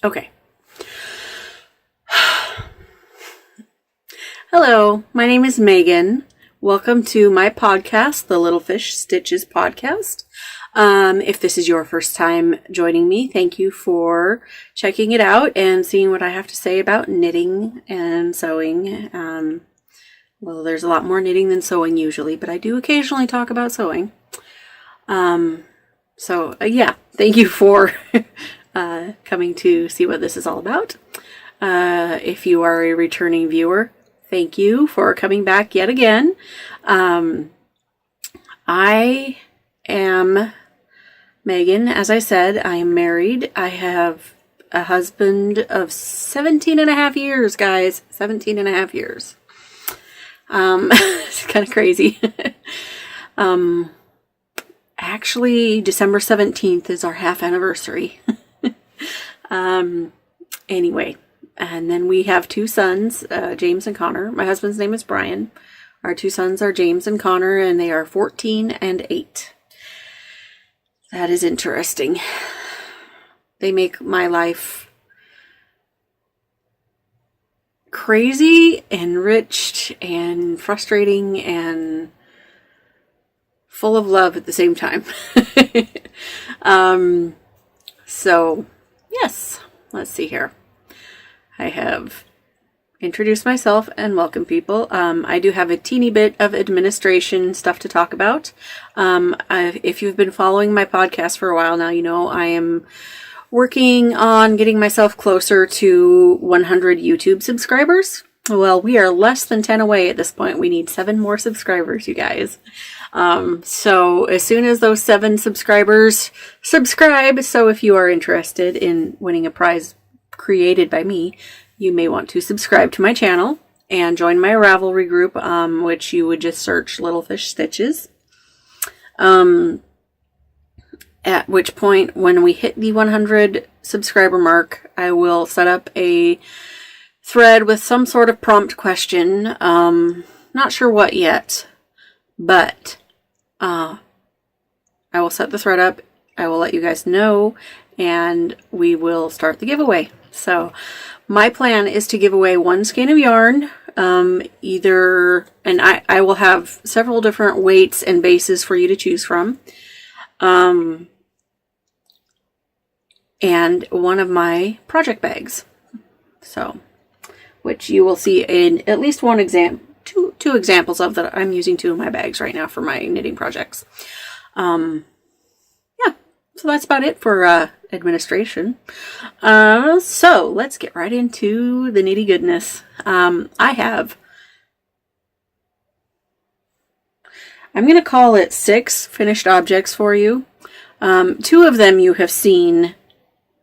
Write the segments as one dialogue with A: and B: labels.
A: Okay. Hello, my name is Megan. Welcome to my podcast, the Little Fish Stitches podcast. If this is your first time joining me, thank you for checking it out and seeing what I have to say about knitting and sewing. Well, there's a lot more knitting than sewing usually, but I do occasionally talk about sewing. Thank you for coming to see what this is all about. If you are a returning viewer, thank you for coming back yet again. I am Megan. As I said, I am married. I have a husband of 17 and a half years, guys. 17 and a half years. It's kind of crazy. Actually, December 17th is our half anniversary. Anyway, and then we have two sons, James and Connor. My husband's name is Brian. Our two sons are James and Connor, and they are 14 and 8. That is interesting. They make my life crazy, enriched, and frustrating, and full of love at the same time. So, yes, let's see here. I have introduced myself and welcome people. I do have a teeny bit of administration stuff to talk about. If you've been following my podcast for a while now, you know I am working on getting myself closer to 100 YouTube subscribers. Well, we are less than 10 away at this point. We need 7 more subscribers, you guys. So as soon as those 7 subscribers subscribe, so if you are interested in winning a prize created by me, you may want to subscribe to my channel and join my Ravelry group, which you would just search Little Fish Stitches. At which point, when we hit the 100 subscriber mark, I will set up a thread with some sort of prompt question. Not sure what yet, but I will set the thread up. I will let you guys know, and we will start the giveaway. So my plan is to give away 1 skein of yarn, and I will have several different weights and bases for you to choose from. And one of my project bags. So, which you will see in at least one two examples of that. I'm using 2 of my bags right now for my knitting projects. So that's about it for administration. So let's get right into the nitty goodness. I'm going to call it 6 finished objects for you. 2 of them you have seen.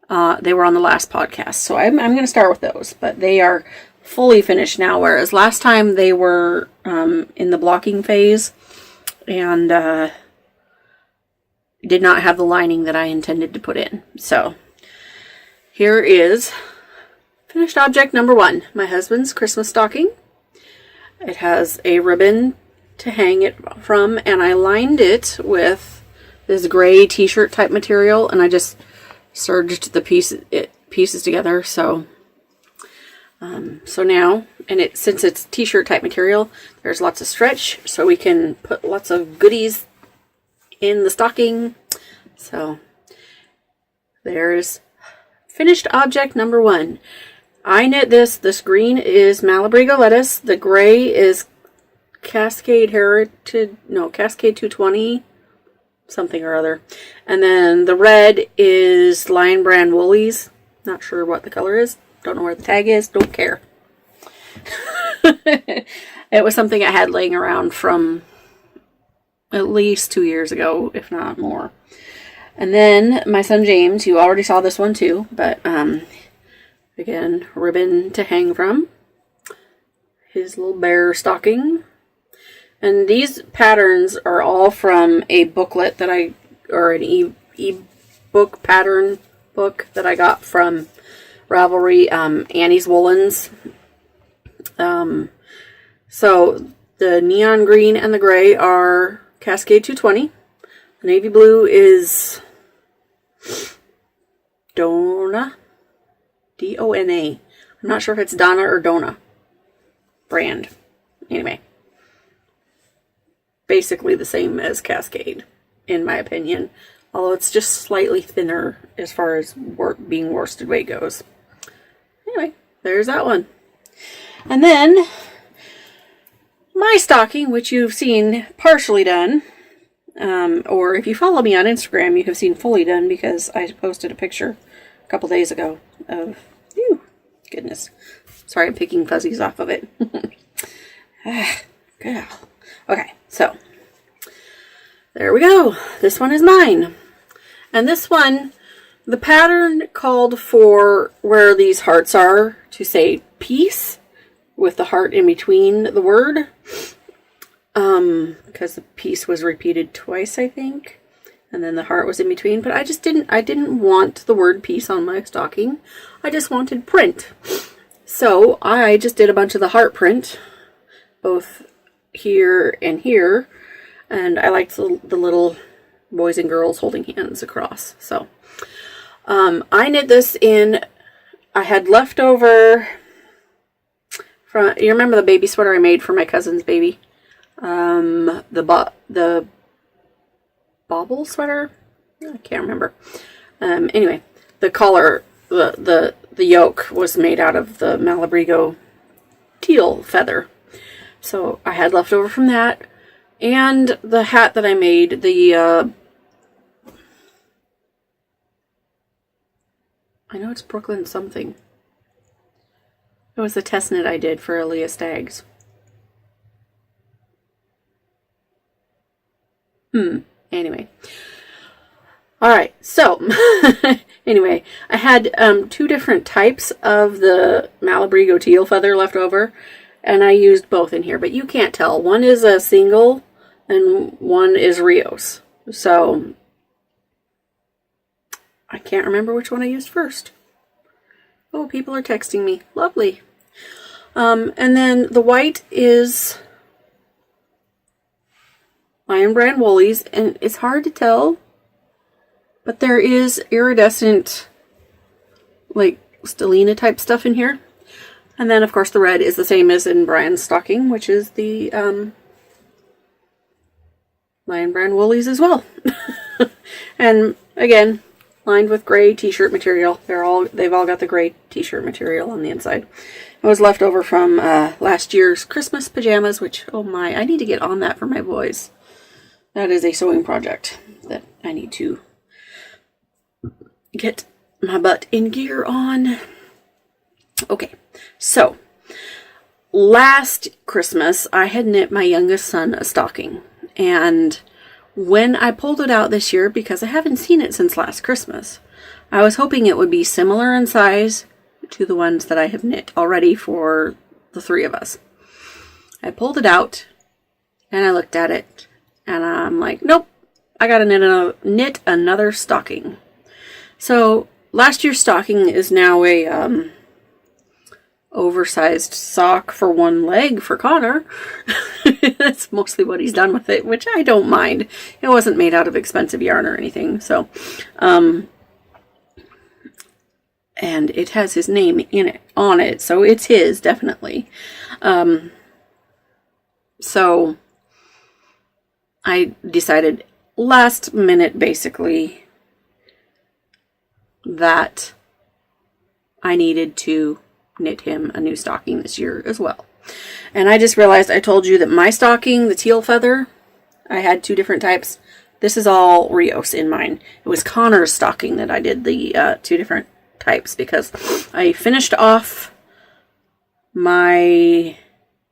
A: They were on the last podcast, so I'm going to start with those, but they are fully finished now, whereas last time they were in the blocking phase and did not have the lining that I intended to put in. So here is finished object number 1, my husband's Christmas stocking. It has a ribbon to hang it from, and I lined it with this gray t-shirt type material, and I just serged the pieces together. So now, and since it's t-shirt type material, there's lots of stretch, so we can put lots of goodies in the stocking. So there's finished object number 1. I knit this. This green is Malabrigo lettuce. The gray is Cascade 220 something or other. And then the red is Lion Brand Woolies. Not sure what the color is. Don't know where the tag is. Don't care. It was something I had laying around from at least 2 years ago, if not more. And then my son James, you already saw this one too, but again, ribbon to hang from. His little bear stocking. And these patterns are all from a booklet that an e-book pattern book that I got from Ravelry, Annie's Woolens. So the neon green and the gray are Cascade 220. The navy blue is Donna. Dona. I'm not sure if it's Donna or Dona brand. Anyway, basically the same as Cascade, in my opinion. Although it's just slightly thinner as far as being worsted weight goes. Anyway, there's that one. And then my stocking, which you've seen partially done, or if you follow me on Instagram, you have seen fully done because I posted a picture a couple days ago of, goodness, sorry I'm picking fuzzies off of it. Good. Okay, so there we go. This one is mine. And this one, the pattern called for where these hearts are to say peace with the heart in between the word. Because the peace was repeated twice, I think. And then the heart was in between. But I didn't want the word peace on my stocking. I just wanted print. So I just did a bunch of the heart print, both here and here. And I liked the little boys and girls holding hands across. So I knit this in, I had leftover from, you remember the baby sweater I made for my cousin's baby? The bobble sweater? I can't remember. Anyway, the collar, the yoke was made out of the Malabrigo teal feather. So I had leftover from that. And the hat that I made, I know it's Brooklyn something. It was the test knit I did for Aaliyah Staggs. Anyway. Alright, so, anyway, I had 2 different types of the Malabrigo teal feather left over, and I used both in here, but you can't tell. One is a single, and one is Rios. So, I can't remember which one I used first. Oh, people are texting me. Lovely. And then the white is Lion Brand Woolies, and it's hard to tell, but there is iridescent, like, stellina type stuff in here. And then, of course, the red is the same as in Brian's stocking, which is the Lion Brand Woolies as well. And, again, lined with gray t-shirt material. They've all got the gray t-shirt material on the inside. It was left over from last year's Christmas pajamas, which, oh my, I need to get on that for my boys. That is a sewing project that I need to get my butt in gear on. Okay, so last Christmas I had knit my youngest son a stocking, and when I pulled it out this year, because I haven't seen it since last Christmas, I was hoping it would be similar in size to the ones that I have knit already for the 3 of us. I pulled it out and I looked at it and I'm like, nope, I gotta knit another stocking. So last year's stocking is now a oversized sock for one leg for Connor. That's mostly what he's done with it, which I don't mind. It wasn't made out of expensive yarn or anything. So, and it has his name on it, so it's his, definitely. So I decided last minute, basically, that I needed to knit him a new stocking this year as well. And I just realized I told you that my stocking, the teal feather, I had 2 different types. This is all Rios in mine. It was Connor's stocking that I did the 2 different types, because I finished off my,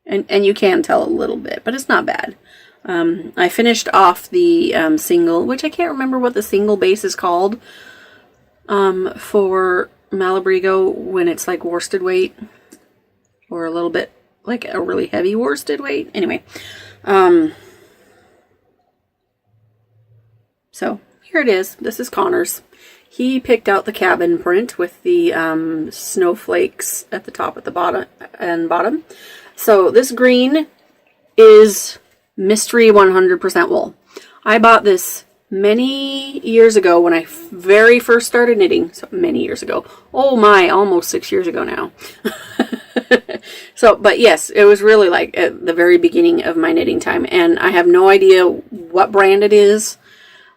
A: and you can tell a little bit, but it's not bad. I finished off the single, which I can't remember what the single base is called, for Malabrigo when it's like worsted weight, or a little bit like a really heavy worsted weight. Anyway, so here it is. This is Connor's. He picked out the cabin print with the snowflakes at the top, at the bottom. So this green is Mystery 100% wool. I bought this many years ago when I very first started knitting. So many years ago. Oh my, almost 6 years ago now. So, but yes, it was really like at the very beginning of my knitting time. And I have no idea what brand it is.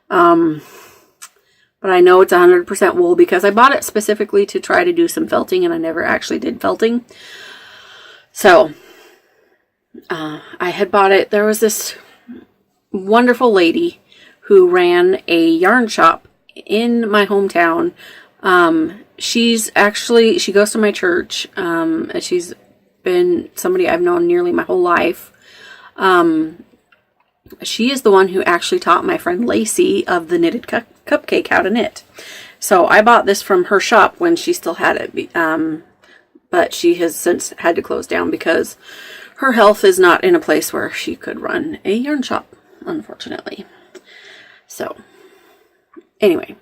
A: But I know it's 100% wool because I bought it specifically to try to do some felting, and I never actually did felting. So, I had bought it. There was this wonderful lady who ran a yarn shop in my hometown. She goes to my church. She's been somebody I've known nearly my whole life. She is the one who actually taught my friend Lacey of the Knitted Cupcake how to knit. So I bought this from her shop when she still had it. But she has since had to close down because her health is not in a place where she could run a yarn shop, unfortunately. So, anyway.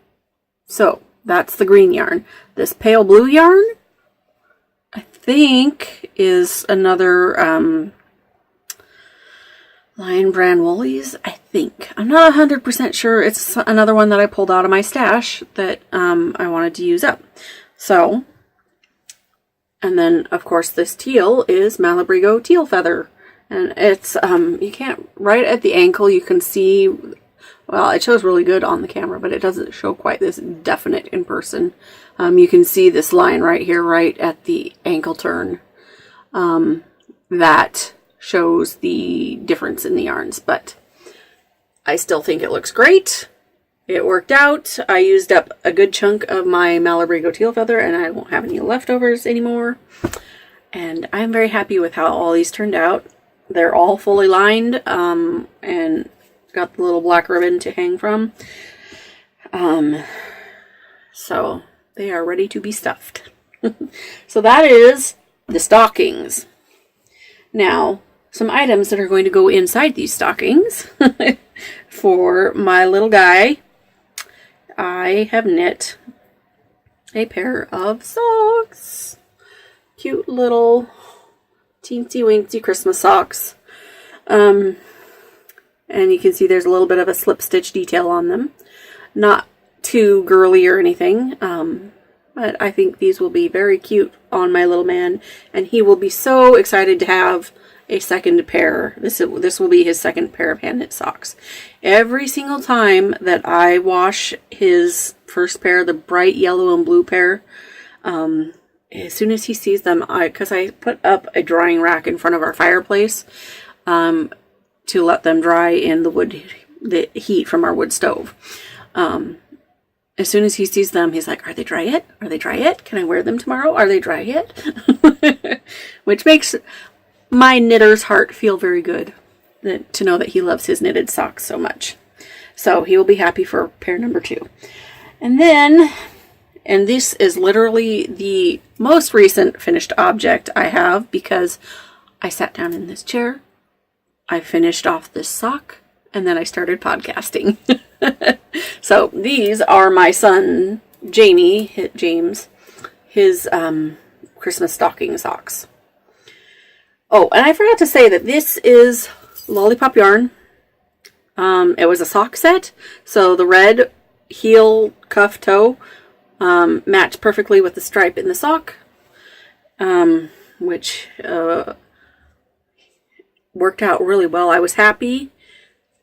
A: So, that's the green yarn. This pale blue yarn, I think, is another Lion Brand Woolies, I think. I'm not 100% sure. It's another one that I pulled out of my stash that I wanted to use up. So, and then, of course, this teal is Malabrigo Teal Feather. And it's, you can't, right at the ankle, you can see, well, it shows really good on the camera, but it doesn't show quite this definite in person. You can see this line right here, right at the ankle turn. That shows the difference in the yarns, but I still think it looks great. It worked out. I used up a good chunk of my Malabrigo Teal Feather, and I won't have any leftovers anymore. And I'm very happy with how all these turned out. They're all fully lined, and got the little black ribbon to hang from. So they are ready to be stuffed. So that is the stockings. Now, some items that are going to go inside these stockings for my little guy. I have knit a pair of socks. Cute little teensy weensy Christmas socks. And you can see there's a little bit of a slip stitch detail on them. Not too girly or anything. But I think these will be very cute on my little man. And he will be so excited to have a second pair. This will be his second pair of hand knit socks. Every single time that I wash his first pair, the bright yellow and blue pair, as soon as he sees them, because I put up a drying rack in front of our fireplace to let them dry in the heat from our wood stove. As soon as he sees them, he's like, "Are they dry yet? Are they dry yet? Can I wear them tomorrow? Are they dry yet?" Which makes my knitter's heart feel very good to know that he loves his knitted socks so much. So he will be happy for pair number 2. And then, and this is literally the most recent finished object I have because I sat down in this chair, I finished off this sock, and then I started podcasting. So these are my son, James, his Christmas stocking socks. Oh, and I forgot to say that this is Lollipop yarn. It was a sock set, so the red heel, cuff, toe matched perfectly with the stripe in the sock, which worked out really well. I was happy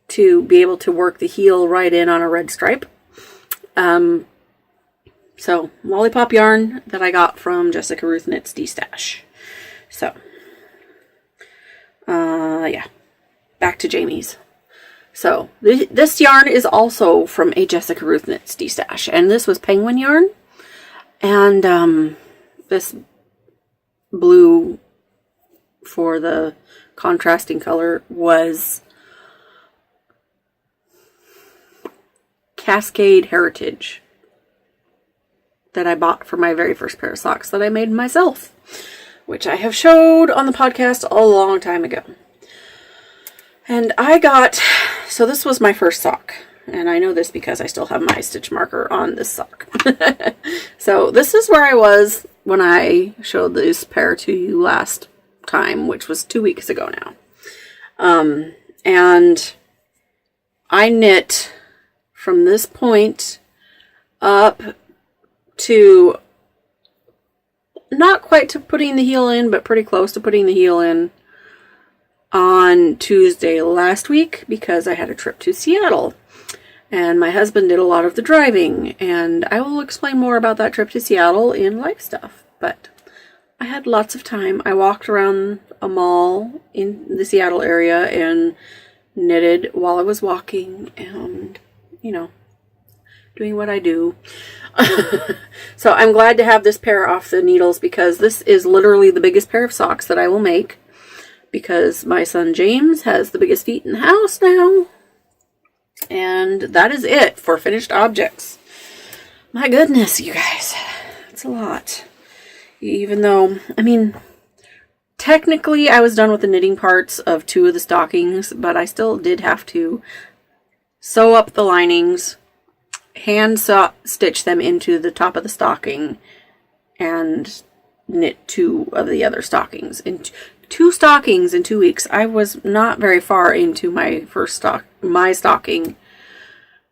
A: to be able to work the heel right in on a red stripe. So, Lollipop yarn that I got from Jessica Ruth Knits D-Stash. So, yeah. Back to Jamie's. So, this yarn is also from a Jessica Ruth Knits D-Stash. And this was penguin yarn. And this blue for the contrasting color was Cascade Heritage that I bought for my very first pair of socks that I made myself, which I have showed on the podcast a long time ago. And so this was my first sock, and I know this because I still have my stitch marker on this sock. So this is where I was when I showed this pair to you last time, which was 2 weeks ago now. And I knit from this point up to not quite to putting the heel in, but pretty close to putting the heel in on Tuesday last week because I had a trip to Seattle. And my husband did a lot of the driving, and I will explain more about that trip to Seattle in life stuff. But I had lots of time. I walked around a mall in the Seattle area and knitted while I was walking and, you know, doing what I do. So I'm glad to have this pair off the needles because this is literally the biggest pair of socks that I will make because my son James has the biggest feet in the house now. And that is it for finished objects. My goodness, you guys. It's a lot. Even though, I mean, technically I was done with the knitting parts of 2 of the stockings, but I still did have to sew up the linings, hand stitch them into the top of the stocking, and knit 2 of the other stockings. In 2 stockings in 2 weeks. I was not very far into my my stocking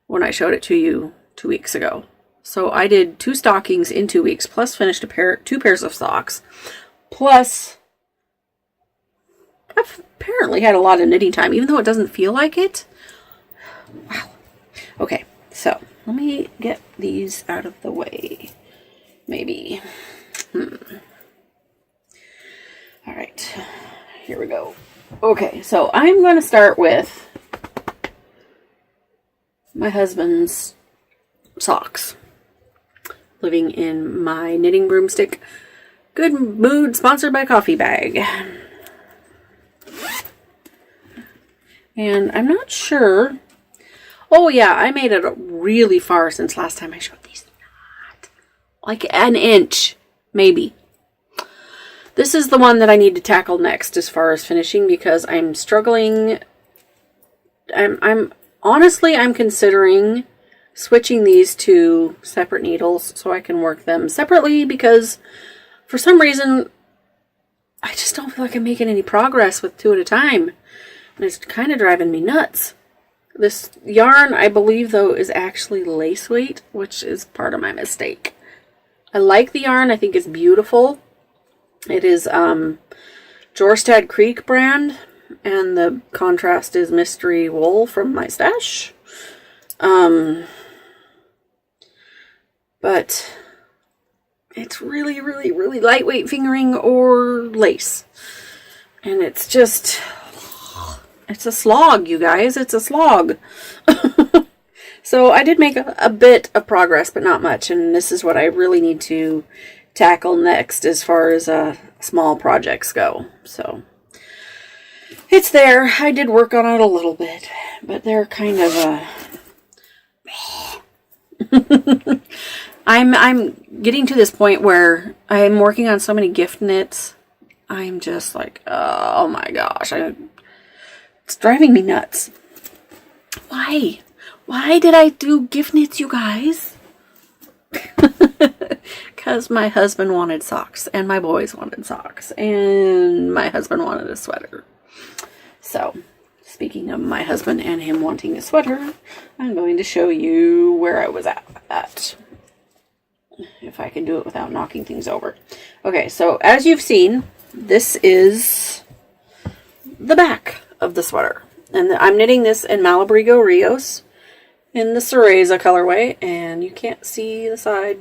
A: when I showed it to you 2 weeks ago. So I did 2 stockings in 2 weeks, plus finished 2 pairs of socks, plus I've apparently had a lot of knitting time, even though it doesn't feel like it. Wow. Okay, so let me get these out of the way. Maybe. All right, here we go. Okay, so I'm going to start with my husband's socks. Living in my Knitting Broomstick Good Mood, sponsored by Coffee Bag. And I'm not sure. Oh yeah, I made it really far since last time I showed these. Like an inch, maybe. This is the one that I need to tackle next as far as finishing because I'm struggling. I'm honestly considering switching these to separate needles so I can work them separately because for some reason I just don't feel like I'm making any progress with 2 at a time. And it's kind of driving me nuts. This yarn, I believe, though, is actually lace weight, which is part of my mistake. I like the yarn. I think it's beautiful. It is Jorstad Creek brand, and the contrast is Mystery Wool from my stash. But it's really, really, really lightweight fingering or lace. And it's just, it's a slog, you guys. It's a slog. So I did make a bit of progress, but not much. And this is what I really need to tackle next as far as small projects go. So it's there. I did work on it a little bit, but they're kind of I'm getting to this point where I'm working on so many gift knits. I'm just like, oh my gosh, it's driving me nuts. Why? Why did I do gift knits, you guys? Because my husband wanted socks, and my boys wanted socks, and my husband wanted a sweater. So, speaking of my husband and him wanting a sweater, I'm going to show you where I was at. If I can do it without knocking things over. Okay, so as you've seen, this is the back of the sweater. And I'm knitting this in Malabrigo Rios in the Cereza colorway, and you can't see the side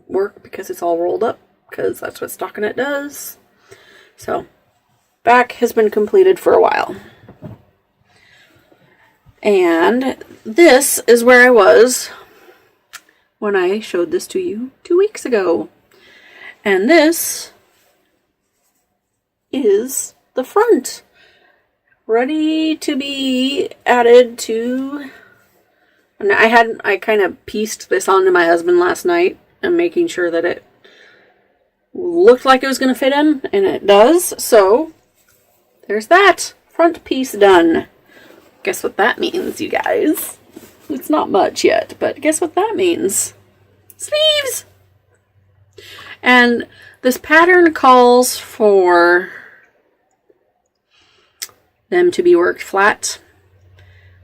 A: work because it's all rolled up, because that's what stockinette does. So, back has been completed for a while. And this is where I was when I showed this to you 2 weeks ago. And this is the front, ready to be added to. And I kind of pieced this onto my husband last night and making sure that it looked like it was going to fit him, and it does. So there's that front piece done. Guess what that means, you guys? It's not much yet, but guess what that means? Sleeves! And this pattern calls for them to be worked flat.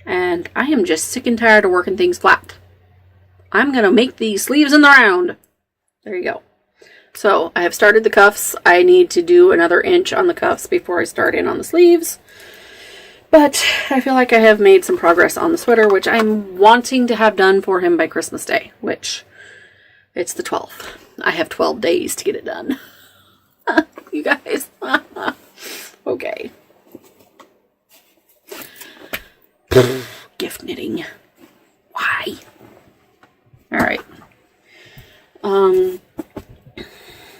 A: And I am just sick and tired of working things flat. I'm going to make these sleeves in the round. There you go. So I have started the cuffs. I need to do another inch on the cuffs before I start in on the sleeves. But I feel like I have made some progress on the sweater, which I'm wanting to have done for him by Christmas Day, which it's the 12th. I have 12 days to get it done. You guys. Okay. Gift knitting. Why? All right.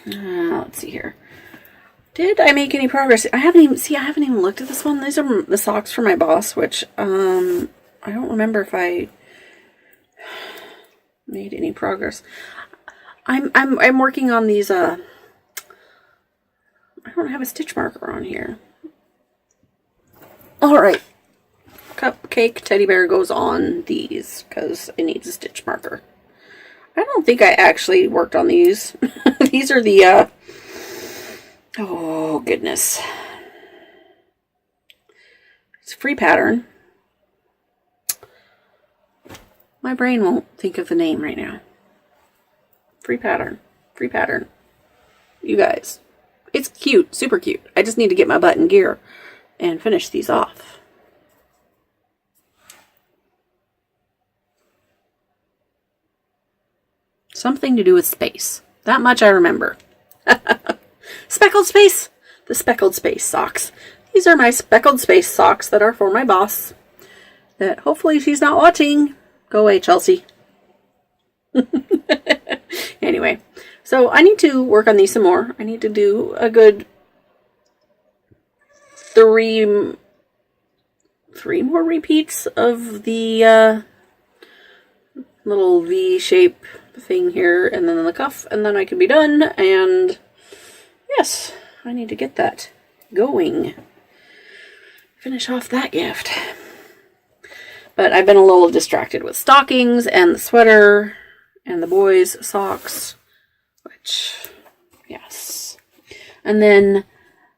A: Let's see here. Did I make any progress? I haven't even looked at this one. These are the socks for my boss, which I don't remember if I made any progress. I'm working on these I don't have a stitch marker on here. All right. Cupcake teddy bear goes on these because it needs a stitch marker. I don't think I actually worked on these. These are the, oh goodness. It's a free pattern. My brain won't think of the name right now. Free pattern. Free pattern. You guys. It's cute. Super cute. I just need to get my butt in gear and finish these off. Something to do with space. That much I remember. Speckled space. The speckled space socks. These are my speckled space socks that are for my boss. That hopefully she's not watching. Go away, Chelsea. Anyway, so I need to work on these some more. I need to do a good three more repeats of the little V-shape thing here, and then the cuff, and then I can be done. And yes, I need to get that going. Finish off that gift. But I've been a little distracted with stockings and the sweater and the boys' socks, which, yes. And then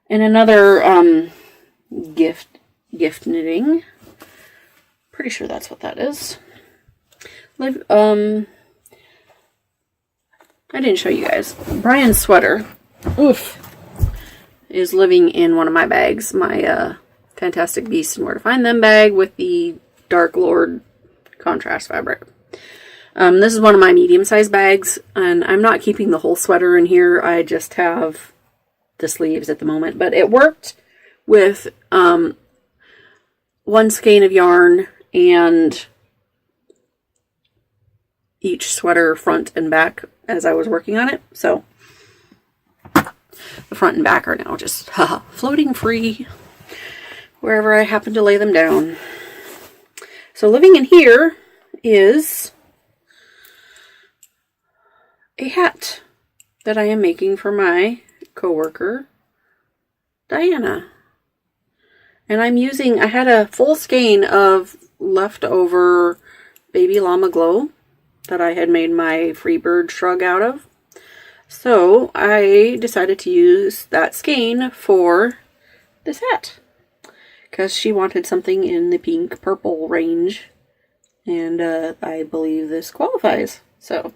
A: in another gift knitting, pretty sure that's what that is. I didn't show you guys. Brian's sweater, is living in one of my bags. My Fantastic Beasts and Where to Find Them bag with the Dark Lord contrast fabric. This is one of my medium-sized bags, and I'm not keeping the whole sweater in here. I just have the sleeves at the moment. But it worked with one skein of yarn and each sweater front and back as I was working on it. So the front and back are now just floating free wherever I happen to lay them down. So living in here is a hat that I am making for my coworker, Diana. And I had a full skein of leftover Baby Llama Glow that I had made my Freebird shrug out of. So I decided to use that skein for this hat, because she wanted something in the pink purple range, and I believe this qualifies. So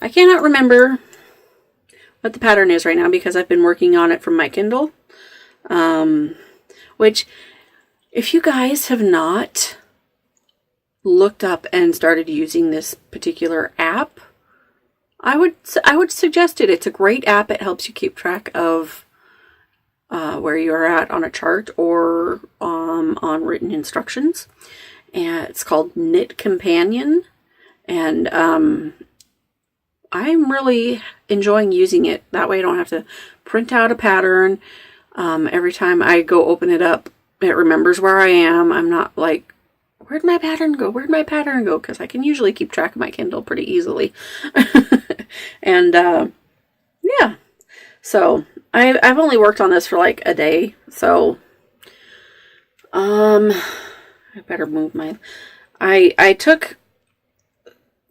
A: I cannot remember what the pattern is right now because I've been working on it from my Kindle, which, if you guys have not looked up and started using this particular app, I would suggest it. It's a great app. It helps you keep track of where you are at on a chart or on written instructions. And it's called Knit Companion, and I'm really enjoying using it. That way I don't have to print out a pattern. Every time I go open it up, it remembers where I am. I'm not like, where'd my pattern go? Where'd my pattern go? Because I can usually keep track of my Kindle pretty easily. And yeah, so I've only worked on this for like a day. So I better move my. I took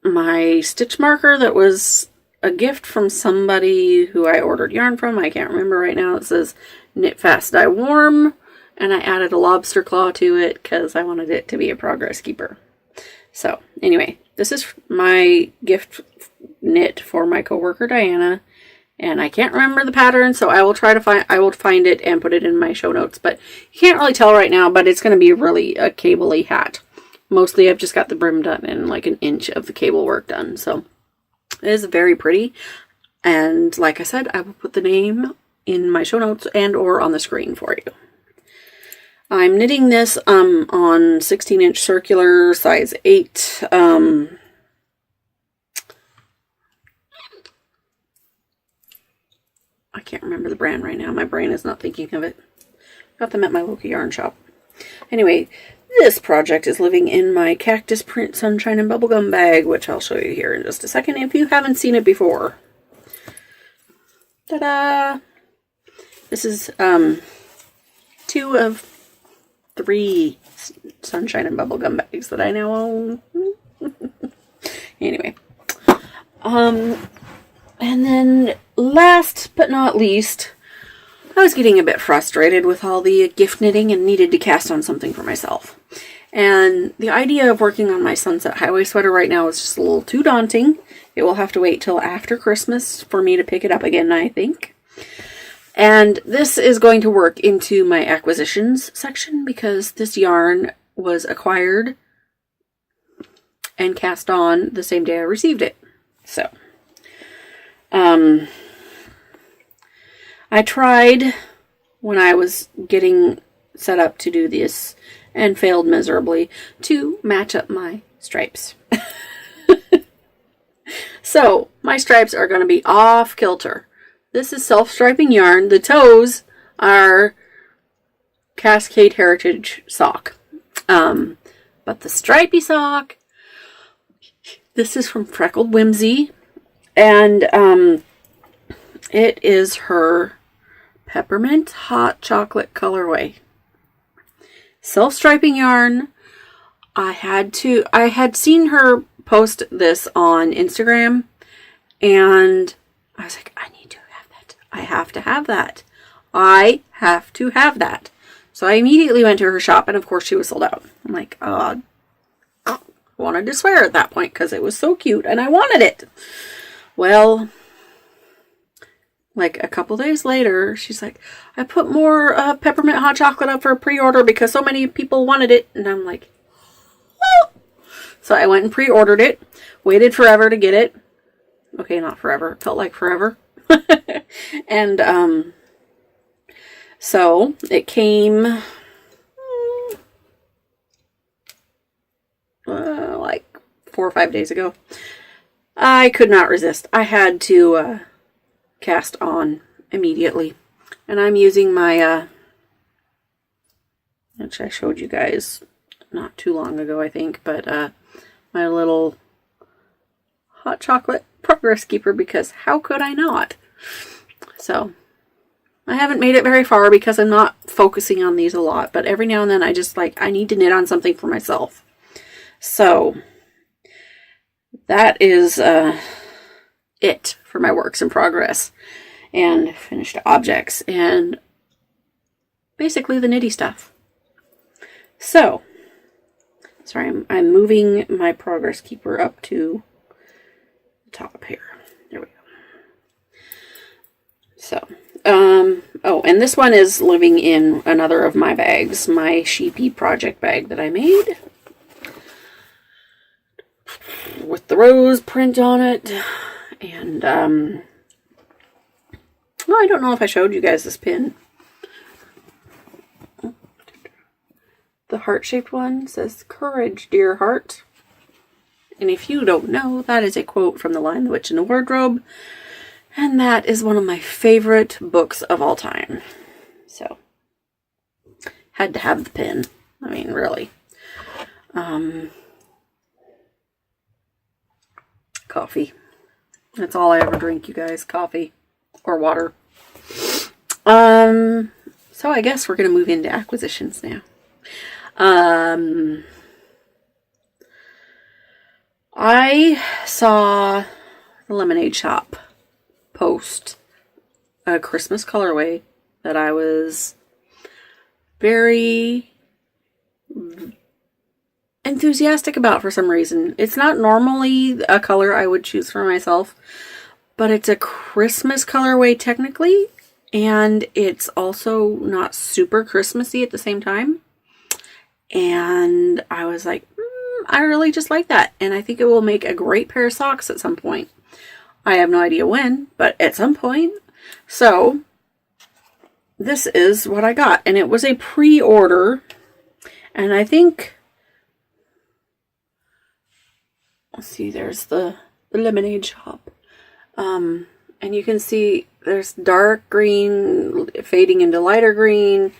A: my stitch marker that was a gift from somebody who I ordered yarn from. I can't remember right now. It says Knit Fast Dye Warm, and I added a lobster claw to it because I wanted it to be a progress keeper. So anyway, this is my gift knit for my coworker Diana, and I can't remember the pattern, so I will find it and put it in my show notes, but you can't really tell right now, but it's going to be really a cable-y hat. Mostly I've just got the brim done and like an inch of the cable work done, so it is very pretty. And like I said, I will put the name in my show notes and or on the screen for you. I'm knitting this on 16-inch circular, size 8. I can't remember the brand right now. My brain is not thinking of it. Got them at my local yarn shop. Anyway, this project is living in my Cactus Print Sunshine and Bubblegum bag, which I'll show you here in just a second if you haven't seen it before. Ta-da! This is 2 of 3 Sunshine and Bubblegum bags that I now own. Anyway. And then last but not least, I was getting a bit frustrated with all the gift knitting and needed to cast on something for myself. And the idea of working on my Sunset Highway sweater right now is just a little too daunting. It will have to wait till after Christmas for me to pick it up again, I think. And this is going to work into my acquisitions section because this yarn was acquired and cast on the same day I received it. So, I tried when I was getting set up to do this and failed miserably to match up my stripes. So, my stripes are going to be off kilter. This is self-striping yarn. The toes are Cascade Heritage sock. But the stripy sock, this is from Freckled Whimsy. And it is her Peppermint Hot Chocolate colorway. Self-striping yarn. I had seen her post this on Instagram, and I was like, I need to have that. I have to have that. I have to have that. So I immediately went to her shop, and of course she was sold out. I'm like, I wanted to swear at that point because it was so cute, and I wanted it. Well, like a couple days later, she's like, I put more peppermint hot chocolate up for pre-order because so many people wanted it. And I'm like, oh. So I went and pre-ordered it, waited forever to get it. Okay, not forever. It felt like forever. And so it came like 4 or 5 days ago. I could not resist. I had to cast on immediately. And I'm using my, which I showed you guys not too long ago, I think, but my little hot chocolate progress keeper, because how could I not? So, I haven't made it very far because I'm not focusing on these a lot, but every now and then I just I need to knit on something for myself. So, that is it for my works in progress and finished objects and basically the nitty stuff. So, sorry, I'm moving my progress keeper up to the top here. There we go. So, oh, and this one is living in another of my bags, my Sheepy project bag that I made with the rose print on it. And, well, I don't know if I showed you guys this pin. The heart-shaped one says, "Courage, dear heart." And if you don't know, that is a quote from The Lion, the Witch, and the Wardrobe. And that is one of my favorite books of all time. So, had to have the pin. I mean, really. Coffee. That's all I ever drink, you guys. Coffee. Or water. So I guess we're going to move into acquisitions now. I saw the Lemonade Shop post a Christmas colorway that I was very enthusiastic about for some reason. It's not normally a color I would choose for myself, but it's a Christmas colorway technically, and it's also not super Christmassy at the same time. And I was like, I really just like that, and I think it will make a great pair of socks at some point. I have no idea when, but at some point. So this is what I got, and it was a pre-order, and I think, let's see, there's the lemonade shop, and you can see there's dark green fading into lighter green,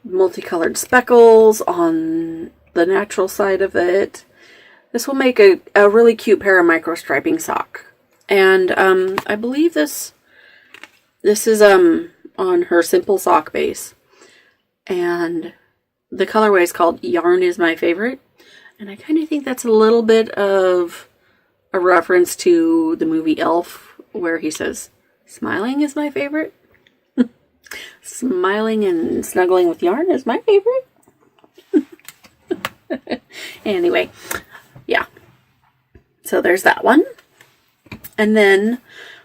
A: multicolored speckles on the natural side of it. This will make a really cute pair of micro striping sock, and I believe this is on her simple sock base, and the colorway is called Yarn Is My Favorite, and I kind of think that's a little bit of a reference to the movie Elf, where he says, "Smiling is my favorite." Smiling and snuggling with yarn is my favorite. Anyway, yeah. So there's that one. And then,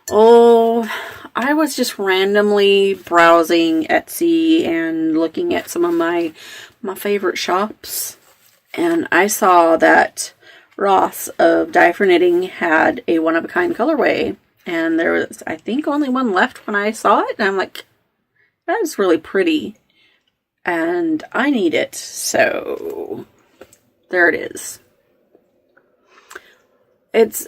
A: I was just randomly browsing Etsy and looking at some of my favorite shops. And I saw that Ross of Dye for Knitting had a one-of-a-kind colorway. And there was, I think, only one left when I saw it. And I'm like, that is really pretty. And I need it. So there it is. It's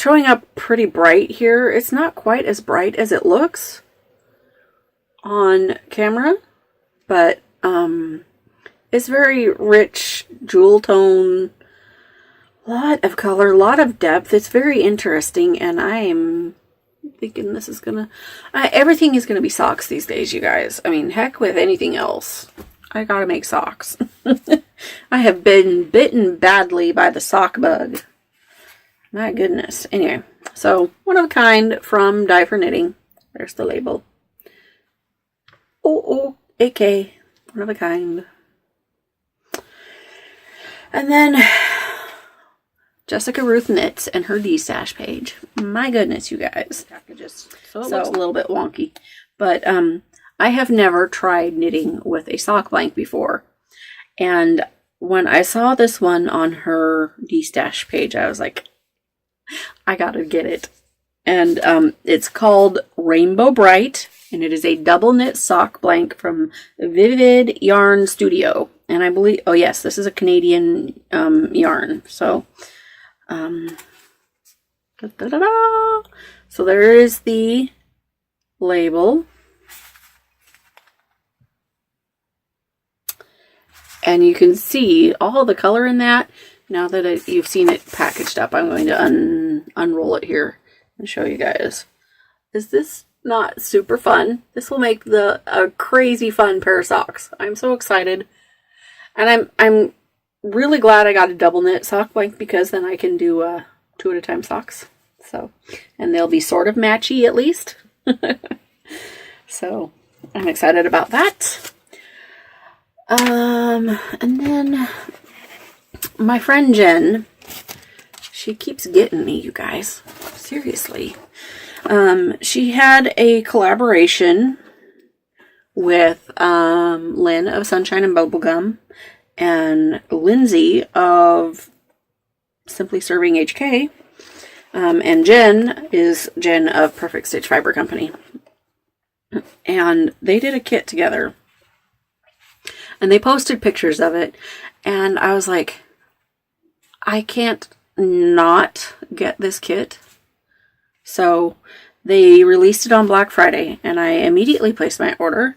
A: showing up pretty bright here. It's not quite as bright as it looks on camera, but it's very rich jewel tone, lot of color, lot of depth. It's very interesting, and I'm thinking this is gonna everything is gonna be socks these days, you guys. I mean, heck with anything else. I gotta make socks. I have been bitten badly by the sock bug. My goodness. Anyway, so one of a kind from Dye for Knitting. There's the label. AK. One of a kind. And then Jessica Ruth Knits and her D-Stash page. My goodness, you guys. So it looks a little bit wonky. But I have never tried knitting with a sock blank before. And when I saw this one on her D-Stash page, I was like, I gotta get it. And it's called Rainbow Bright, and it is a double knit sock blank from Vivid Yarn Studio. And I believe, oh yes, this is a Canadian yarn. So, so there is the label. And you can see all the color in that. Now that you've seen it packaged up, I'm going to unroll it here and show you guys. Is this not super fun? This will make a crazy fun pair of socks. I'm so excited. And I'm really glad I got a double knit sock blank, because then I can do 2 at a time socks. So, and they'll be sort of matchy at least. So I'm excited about that. And then my friend Jen, she keeps getting me, you guys. Seriously. She had a collaboration with Lynn of Sunshine and Bubblegum and Lindsay of Simply Serving HK. And Jen is Jen of Perfect Stitch Fiber Company. And they did a kit together. And they posted pictures of it. And I was like, I can't not get this kit. So they released it on Black Friday, and I immediately placed my order.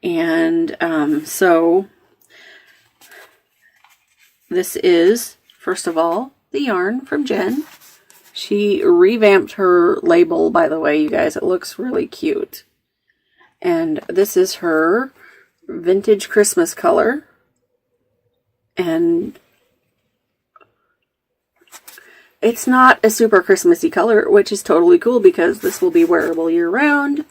A: And so this is, first of all, the yarn from Jen. She revamped her label, by the way, you guys. It looks really cute. And this is her vintage Christmas color. And it's not a super Christmassy color, which is totally cool, because this will be wearable year round,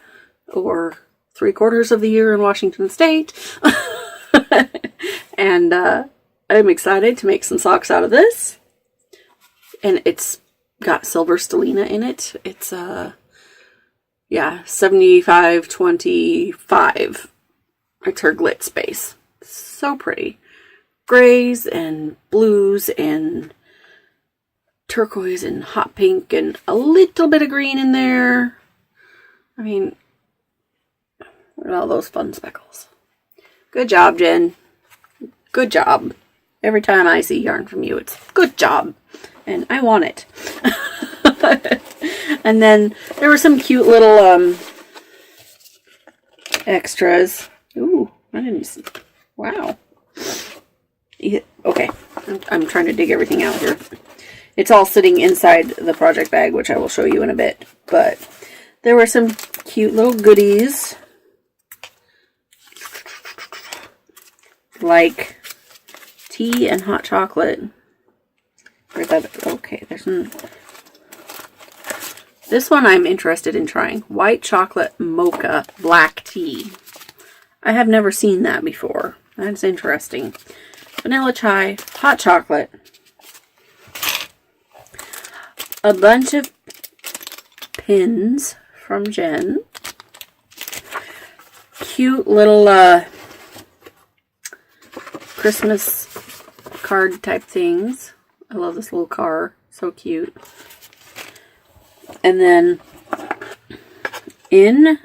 A: or 3/4 of the year in Washington State. And I'm excited to make some socks out of this. And it's got silver stellina in it. It's 75-25. It's her glitz base. So pretty. Grays and blues and turquoise and hot pink and a little bit of green in there. I mean, look at all those fun speckles. Good job, Jen. Good job. Every time I see yarn from you, it's good job. And I want it. And then there were some cute little extras. Ooh, I didn't see. Wow. Okay, I'm trying to dig everything out here. It's all sitting inside the project bag, which I will show you in a bit. But there were some cute little goodies. Like tea and hot chocolate. Where's that? Okay, there's some. This one I'm interested in trying. White chocolate mocha black tea. I have never seen that before. That's interesting. Vanilla chai, hot chocolate. A bunch of pins from Jen. Cute little Christmas card type things. I love this little car. So cute. And then in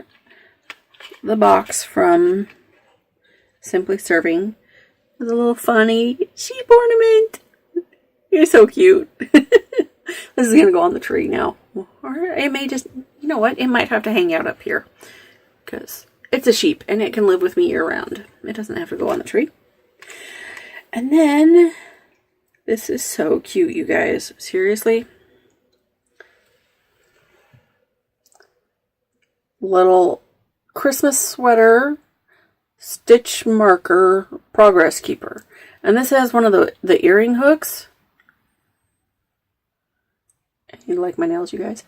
A: the box from Simply Serving is a little funny sheep ornament. You're so cute. This is going to go on the tree now. Or it may just, you know what? It might have to hang out up here. Because it's a sheep and it can live with me year round. It doesn't have to go on the tree. And then, this is so cute, you guys. Seriously. Little Christmas sweater, stitch marker, progress keeper. And this has one of the earring hooks. You like my nails, you guys?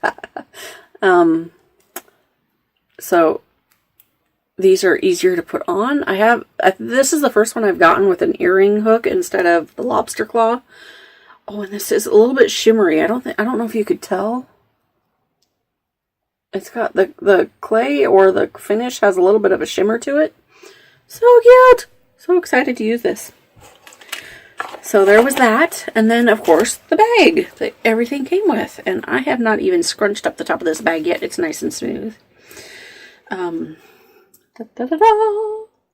A: So these are easier to put on. This is the first one I've gotten with an earring hook instead of the lobster claw. Oh, and this is a little bit shimmery. I don't know if you could tell. It's got the clay or the finish has a little bit of a shimmer to it. So cute! So excited to use this. So there was that. And then, of course, the bag that everything came with. And I have not even scrunched up the top of this bag yet. It's nice and smooth.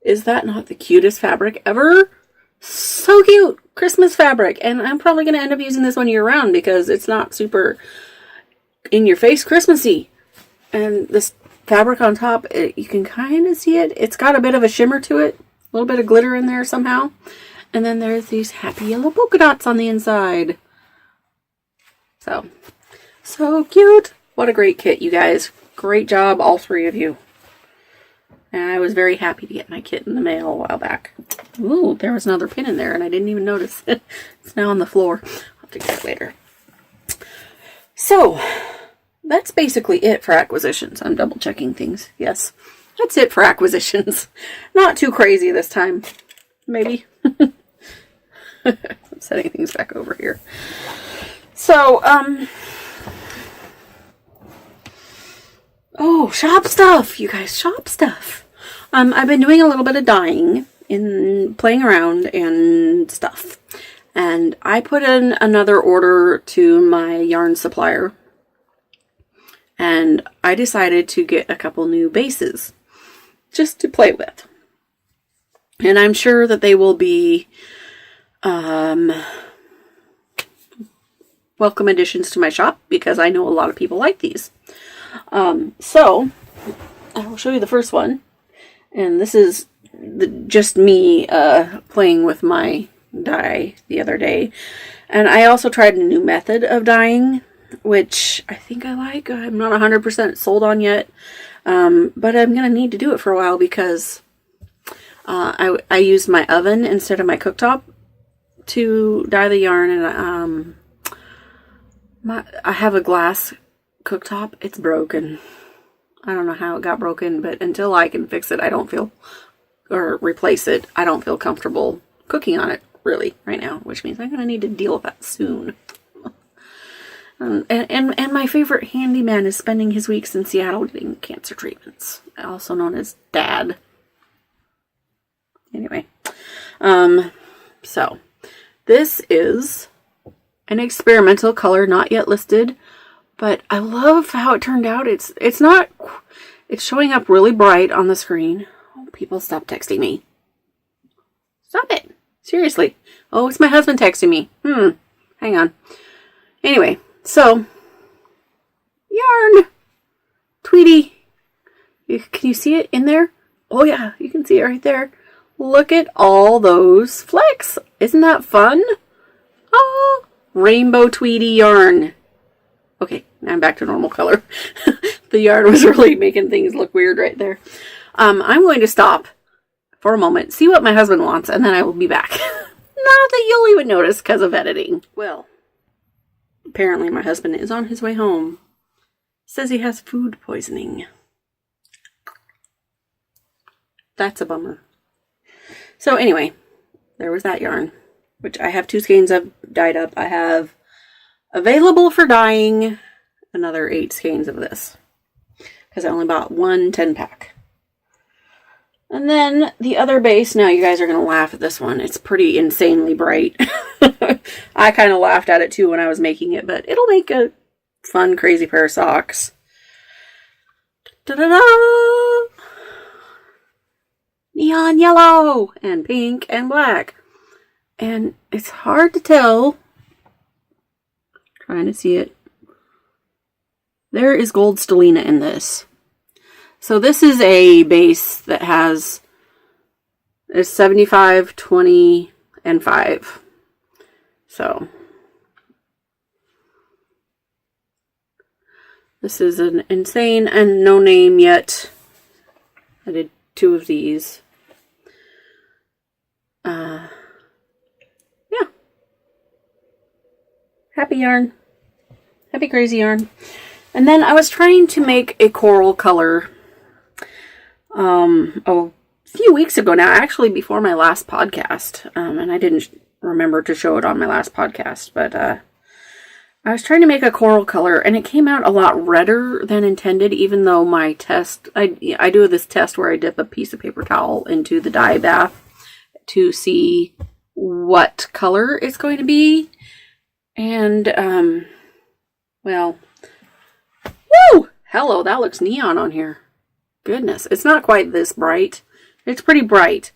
A: Is that not the cutest fabric ever? So cute! Christmas fabric. And I'm probably going to end up using this one year round because it's not super in your face Christmassy. And this fabric on top, you can kind of see it. It's got a bit of a shimmer to it. A little bit of glitter in there somehow. And then there's these happy yellow polka dots on the inside. So cute. What a great kit, you guys. Great job, all three of you. And I was very happy to get my kit in the mail a while back. Ooh, there was another pin in there and I didn't even notice. It's now on the floor. I'll have to get it later. So, that's basically it for acquisitions. I'm double checking things. Yes, that's it for acquisitions. Not too crazy this time. Maybe. I'm setting things back over here. So, oh, shop stuff, you guys, shop stuff. I've been doing a little bit of dyeing in playing around and stuff. And I put in another order to my yarn supplier. And I decided to get a couple new bases just to play with. And I'm sure that they will be welcome additions to my shop because I know a lot of people like these. So I will show you the first one. And this is just me playing with my dye the other day. And I also tried a new method of dyeing, which I think I like. I'm not 100% sold on yet. But I'm going to need to do it for a while because I used my oven instead of my cooktop to dye the yarn. And I have a glass cooktop. It's broken. I don't know how it got broken, but until I can fix it, I don't feel or replace it. I don't feel comfortable cooking on it really right now, which means I'm going to need to deal with that soon. And my favorite handyman is spending his weeks in Seattle getting cancer treatments, also known as Dad. Anyway, so this is an experimental color, not yet listed, but I love how it turned out. It's showing up really bright on the screen. Oh, people, stop texting me. Stop it. Seriously. Oh, it's my husband texting me. Hang on. Anyway, so, yarn. Tweety. Can you see it in there? Oh yeah, you can see it right there. Look at all those flecks. Isn't that fun? Oh, rainbow Tweety yarn. Okay, now I'm back to normal color. The yarn was really making things look weird right there. I'm going to stop for a moment, see what my husband wants, and then I will be back. Not that you'll even notice because of editing. Well, apparently my husband is on his way home. Says he has food poisoning. That's a bummer. So anyway, there was that yarn, which I have 2 skeins of dyed up. I have available for dyeing another 8 skeins of this, because I only bought 1 10-pack. And then the other base, now you guys are going to laugh at this one. It's pretty insanely bright. I kind of laughed at it too when I was making it, but it'll make a fun, crazy pair of socks. Da-da-da! Neon yellow and pink and black. And it's hard to tell. Trying to see it. There is gold stellina in this. So this is a base that has a 75, 20, and 5. So this is an insane and no name yet. I did 2 of these. Yeah. Happy yarn. Happy crazy yarn. And then I was trying to make a coral color a few weeks ago now, actually before my last podcast. And I didn't remember to show it on my last podcast, but I was trying to make a coral color and it came out a lot redder than intended, even though my test, I do this test where I dip a piece of paper towel into the dye bath to see what color it's going to be. And, well, woo! Hello, that looks neon on here. Goodness, it's not quite this bright. It's pretty bright,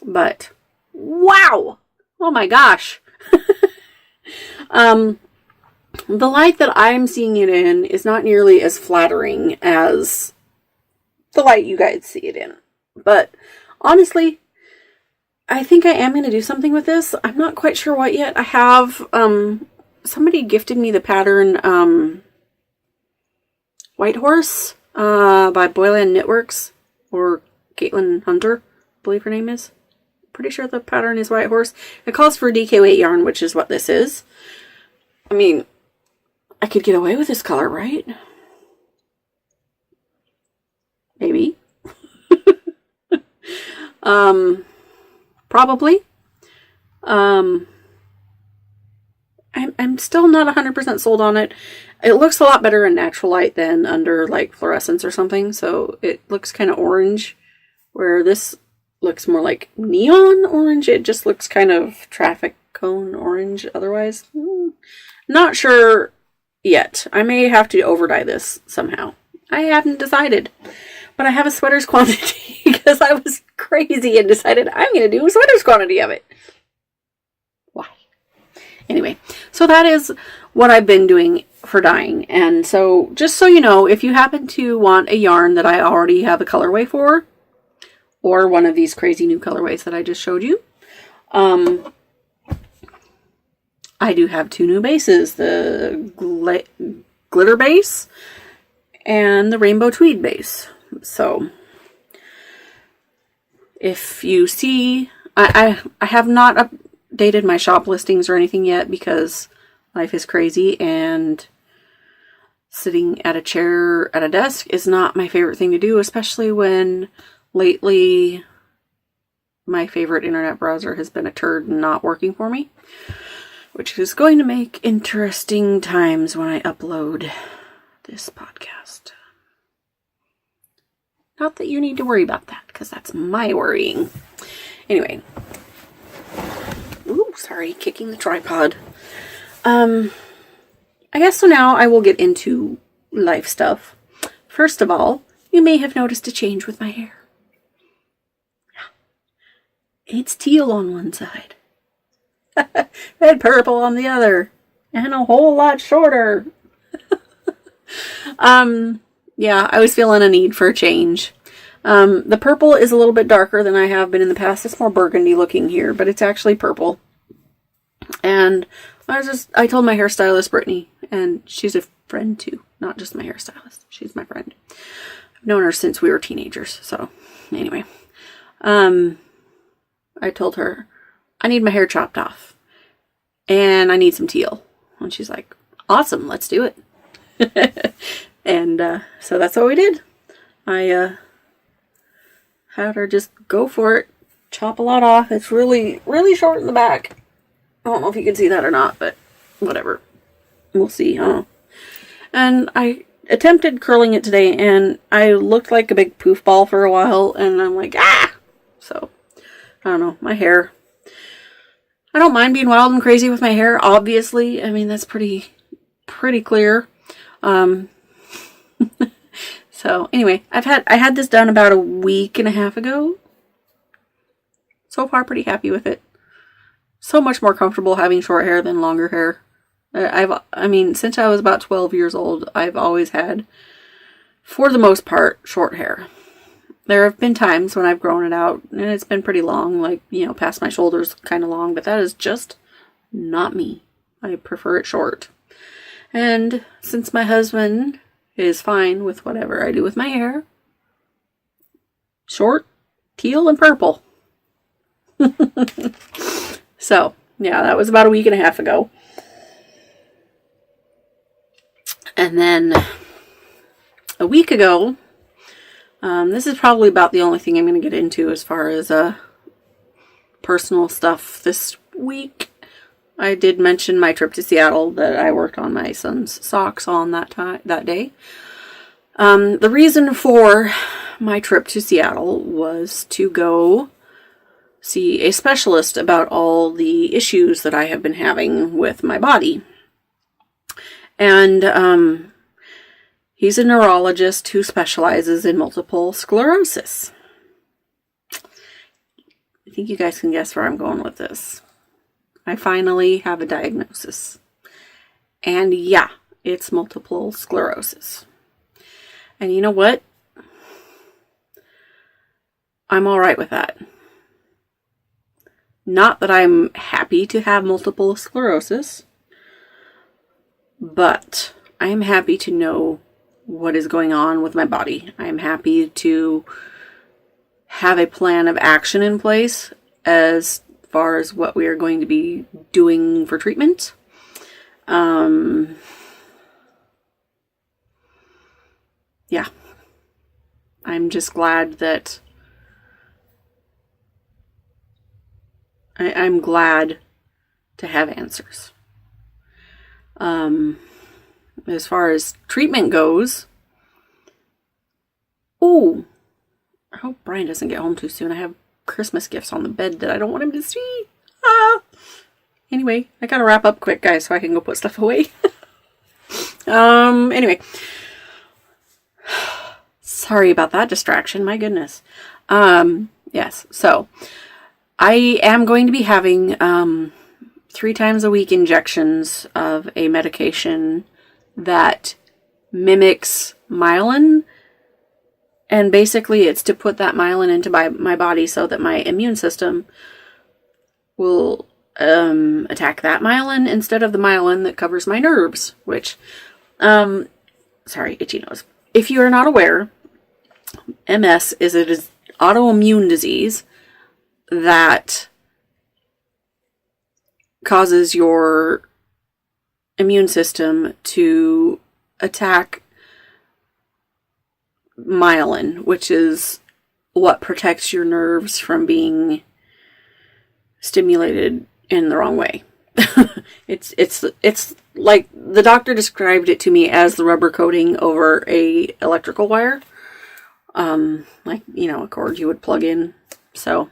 A: but wow! Oh my gosh. The light that I'm seeing it in is not nearly as flattering as the light you guys see it in. But honestly, I think I am going to do something with this. I'm not quite sure what yet. I have, somebody gifted me the pattern, White Horse, by Boyland Knitworks, or Caitlin Hunter, I believe her name is. Pretty sure the pattern is White Horse. It calls for DK weight yarn, which is what this is. I mean, I could get away with this color, right? Maybe. Probably. I'm still not 100% sold on it. It looks a lot better in natural light than under like fluorescence or something, so it looks kind of orange, where this looks more like neon orange. It just looks kind of traffic cone orange otherwise. Not sure yet. I may have to over dye this somehow. I haven't decided. But I have a sweater's quantity because I was crazy and decided I'm going to do a sweater's quantity of it. Why? Anyway, so that is what I've been doing for dyeing. And so just so you know, if you happen to want a yarn that I already have a colorway for, or one of these crazy new colorways that I just showed you, I do have 2 new bases, the glitter base and the rainbow tweed base. So if you see, I have not updated my shop listings or anything yet because life is crazy and sitting at a chair at a desk is not my favorite thing to do, especially when lately my favorite internet browser has been a turd and not working for me, which is going to make interesting times when I upload this podcast. Not that you need to worry about that, because that's my worrying. Anyway. Ooh, sorry, kicking the tripod. I guess so now I will get into life stuff. First of all, you may have noticed a change with my hair. It's teal on one side. And purple on the other. And a whole lot shorter. Yeah, I was feeling a need for a change. The purple is a little bit darker than I have been in the past. It's more burgundy looking here, but it's actually purple. And I told my hairstylist, Brittany, and she's a friend too, not just my hairstylist. She's my friend. I've known her since we were teenagers. So anyway, I told her I need my hair chopped off and I need some teal. And she's like, awesome, let's do it. And so that's what we did. I had her just go for it, chop a lot off. It's really, really short in the back. I don't know if you can see that or not, but whatever. We'll see, huh? And I attempted curling it today, and I looked like a big poof ball for a while, and I'm like, ah! So, I don't know, my hair. I don't mind being wild and crazy with my hair, obviously. I mean, that's pretty clear. So, anyway, I had this done about a week and a half ago. So far, pretty happy with it. So much more comfortable having short hair than longer hair. I mean, since I was about 12 years old, I've always had, for the most part, short hair. There have been times when I've grown it out, and it's been pretty long, like, past my shoulders kind of long, but that is just not me. I prefer it short. And since my husband is fine with whatever I do with my hair, short, teal, and purple. So, yeah, that was about a week and a half ago. And then a week ago, this is probably about the only thing I'm going to get into as far as personal stuff this week. I did mention my trip to Seattle that I worked on my son's socks on that day. The reason for my trip to Seattle was to go see a specialist about all the issues that I have been having with my body. And he's a neurologist who specializes in multiple sclerosis. I think you guys can guess where I'm going with this. I finally have a diagnosis. And yeah, it's multiple sclerosis. And you know what? I'm all right with that. Not that I'm happy to have multiple sclerosis, but I'm happy to know what is going on with my body. I'm happy to have a plan of action in place as far as what we are going to be doing for treatment. Yeah. I'm just glad that I'm glad to have answers. As far as treatment goes, I hope Brian doesn't get home too soon. I have Christmas gifts on the bed that I don't want him to see. Anyway, I gotta wrap up quick, guys, so I can go put stuff away. Anyway. Sorry about that distraction, my goodness. Yes, so I am going to be having 3 times a week injections of a medication that mimics myelin. And basically it's to put that myelin into my body so that my immune system will attack that myelin instead of the myelin that covers my nerves, which, sorry, itchy nose. If you are not aware, MS is an autoimmune disease that causes your immune system to attack myelin, which is what protects your nerves from being stimulated in the wrong way. It's like the doctor described it to me as the rubber coating over a electrical wire. Like, a cord you would plug in. So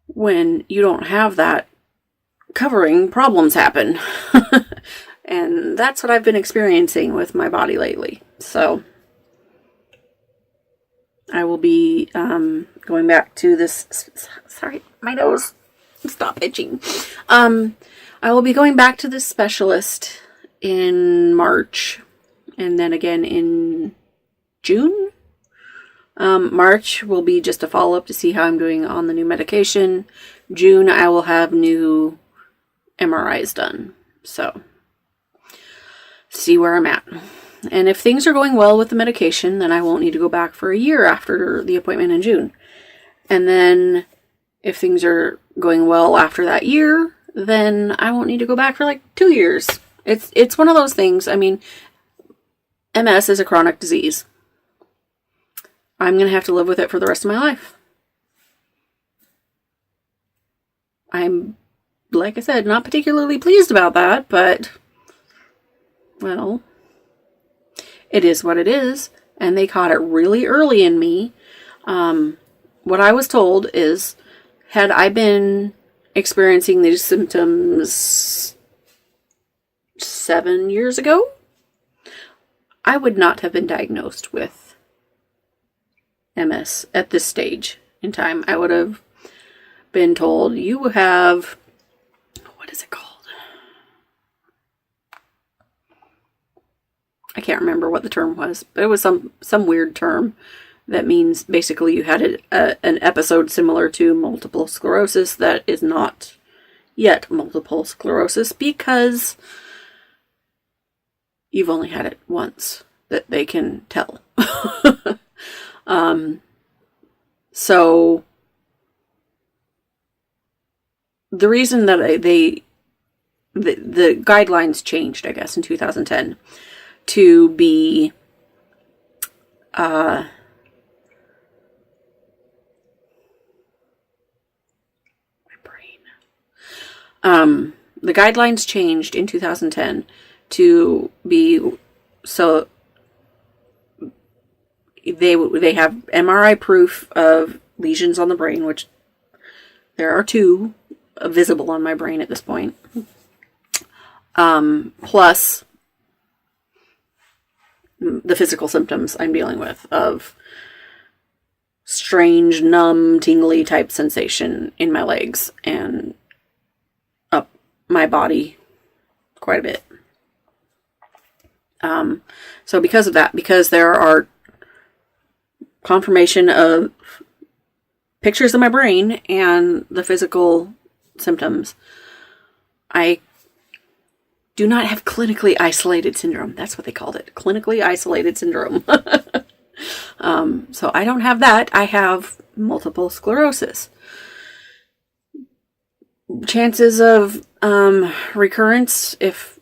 A: when you don't have that covering, problems happen. And that's what I've been experiencing with my body lately. So I will be going back to this. Sorry, my nose. Stop itching. I will be going back to this specialist in March, and then again in June. March will be just a follow-up to see how I'm doing on the new medication. June, I will have new MRIs done. So, see where I'm at. And if things are going well with the medication, then I won't need to go back for a year after the appointment in June. And then if things are going well after that year, then I won't need to go back for like 2 years. It's one of those things. I mean, MS is a chronic disease. I'm going to have to live with it for the rest of my life. I'm, like I said, not particularly pleased about that, but, well, it is what it is, and they caught it really early in me. What I was told is, had I been experiencing these symptoms 7 years ago, I would not have been diagnosed with MS at this stage in time. I would have been told, you have, what is it called? I can't remember what the term was, but it was some weird term that means basically you had an episode similar to multiple sclerosis that is not yet multiple sclerosis because you've only had it once that they can tell. So the reason that the guidelines changed, I guess, in 2010 to be my brain. The guidelines changed in 2010 to be so they have MRI proof of lesions on the brain, which there are 2 visible on my brain at this point. Plus the physical symptoms I'm dealing with of strange, numb, tingly type sensation in my legs and up my body quite a bit. So because of that, because there are confirmation of pictures of my brain and the physical symptoms, I do not have clinically isolated syndrome. That's what they called it. Clinically isolated syndrome. So I don't have that. I have multiple sclerosis. Chances of recurrence, if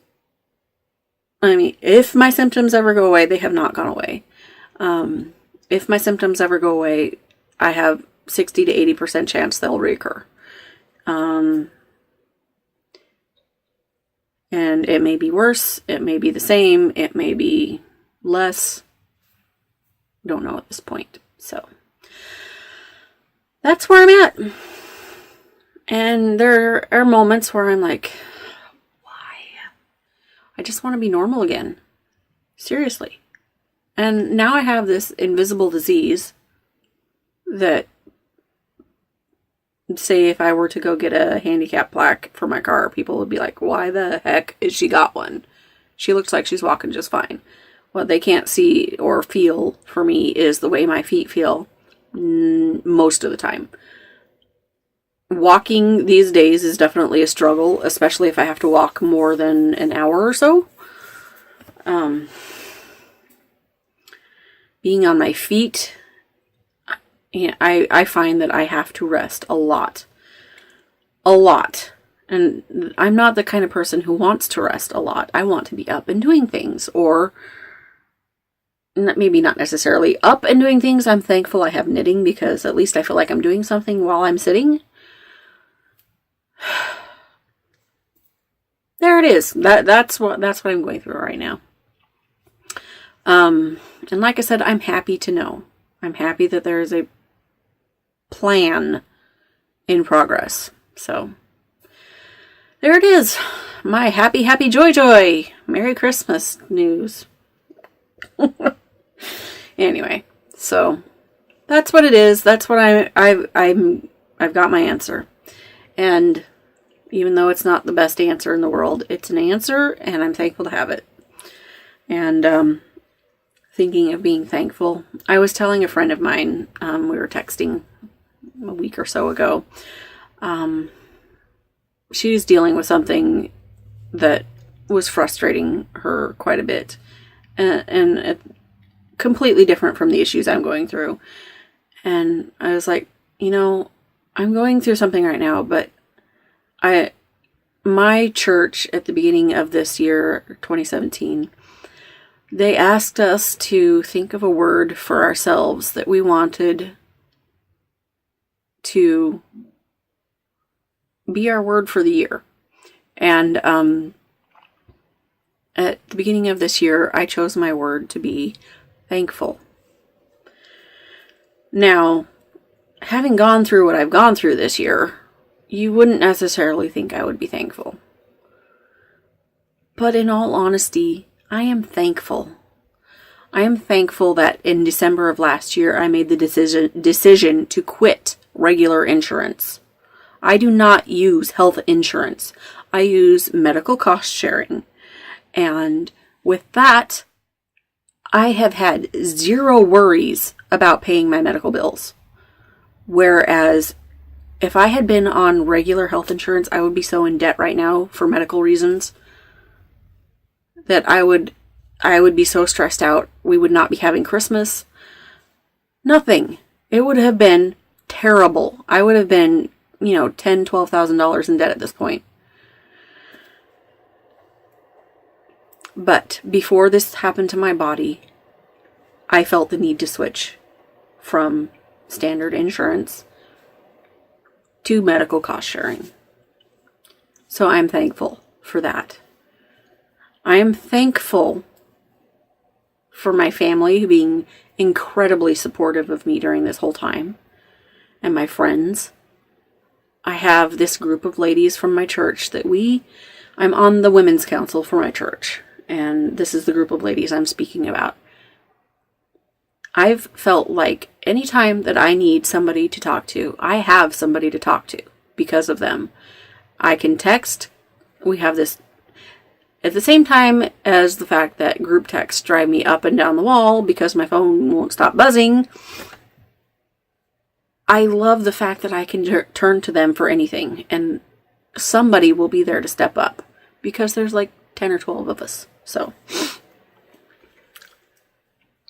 A: my symptoms ever go away, they have not gone away. If my symptoms ever go away, I have 60 to 80% chance they'll reoccur. And it may be worse, it may be the same, it may be less. Don't know at this point. So that's where I'm at. And there are moments where I'm like, why? I just want to be normal again. Seriously. And now I have this invisible disease that, say if I were to go get a handicap plaque for my car, people would be like, why the heck is she got one? She looks like she's walking just fine. What they can't see or feel for me is the way my feet feel most of the time. Walking these days is definitely a struggle, especially if I have to walk more than an hour or so. Being on my feet, I find that I have to rest a lot. A lot. And I'm not the kind of person who wants to rest a lot. I want to be up and doing things, or maybe not necessarily up and doing things. I'm thankful I have knitting because at least I feel like I'm doing something while I'm sitting. there it is. That's what I'm going through right now. And like I said, I'm happy to know. I'm happy that there is a plan in progress. So there it is. My happy joy. Merry Christmas news. Anyway, so that's what it is. That's what I've got my answer. And even though it's not the best answer in the world, it's an answer, and I'm thankful to have it. And thinking of being thankful, I was telling a friend of mine, we were texting a week or so ago. She's dealing with something that was frustrating her quite a bit, and completely different from the issues I'm going through. And I was like, I'm going through something right now, but my church at the beginning of this year, 2017, they asked us to think of a word for ourselves that we wanted to be our word for the year. And at the beginning of this year, I chose my word to be thankful. Now, having gone through what I've gone through this year, you wouldn't necessarily think I would be thankful. But in all honesty, I am thankful. I am thankful that in December of last year, I made the decision to quit regular insurance. I do not use health insurance. I use medical cost sharing. And with that, I have had zero worries about paying my medical bills. Whereas if I had been on regular health insurance, I would be so in debt right now for medical reasons that I would be so stressed out. We would not be having Christmas. Nothing. It would have been terrible. I would have been, $10,000, $12,000 in debt at this point. But before this happened to my body, I felt the need to switch from standard insurance to medical cost sharing. So I'm thankful for that. I am thankful for my family being incredibly supportive of me during this whole time, and my friends. I have this group of ladies from my church that I'm on the women's council for my church, and this is the group of ladies I'm speaking about. I've felt like anytime that I need somebody to talk to, I have somebody to talk to because of them. I can text. We have this at the same time as the fact that group texts drive me up and down the wall because my phone won't stop buzzing. I love the fact that I can turn to them for anything, and somebody will be there to step up because there's like 10 or 12 of us. So,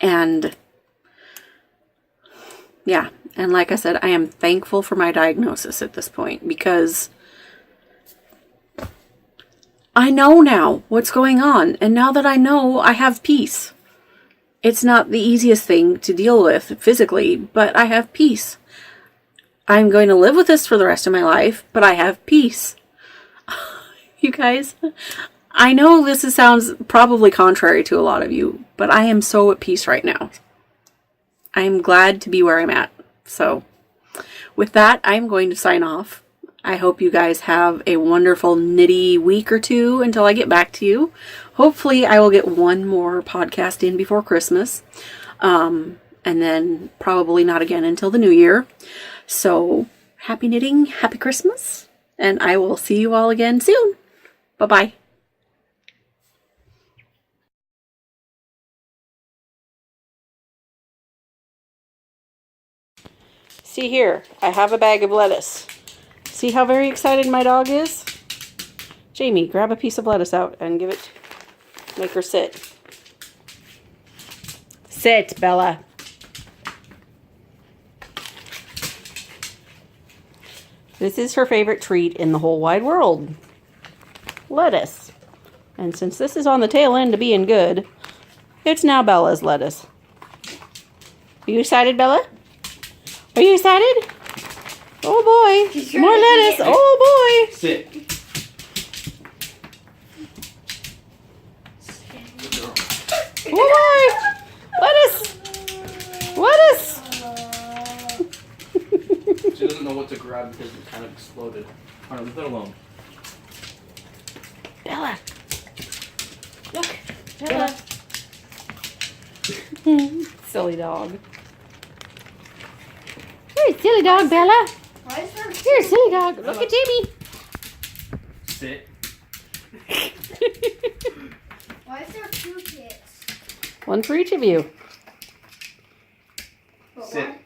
A: and yeah, and like I said, I am thankful for my diagnosis at this point because I know now what's going on, and now that I know, I have peace. It's not the easiest thing to deal with physically, but I have peace. I'm going to live with this for the rest of my life, but I have peace. You guys, I know this sounds probably contrary to a lot of you, but I am so at peace right now. I am glad to be where I'm at. So, with that, I'm going to sign off. I hope you guys have a wonderful nitty week or two until I get back to you. Hopefully, I will get one more podcast in before Christmas. And then probably not again until the new year. So, happy knitting, happy Christmas, and I will see you all again soon. Bye-bye. See here, I have a bag of lettuce. See how very excited my dog is? Jamie, grab a piece of lettuce out and make her sit. Sit, Bella. This is her favorite treat in the whole wide world. Lettuce. And since this is on the tail end of being good, it's now Bella's lettuce. Are you excited, Bella? Are you excited? Oh boy. More lettuce. Oh boy.
B: Sit.
A: Oh boy. Lettuce. Lettuce.
B: She doesn't know what to grab because it kind of exploded. Alright, leave it alone.
A: Bella.
C: Look, Bella.
A: Silly dog. Here, silly dog, Bella.
C: Why is there
A: Here, silly dog. Look at Jamie.
B: Sit.
C: Why is there 2 kits?
A: One for each of you.
C: But
B: Sit.
C: one-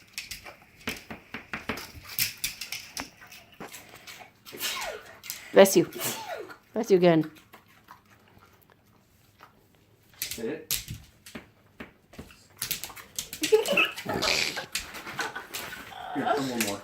A: Bless you. Bless you again.
B: Sit. Here, come one more.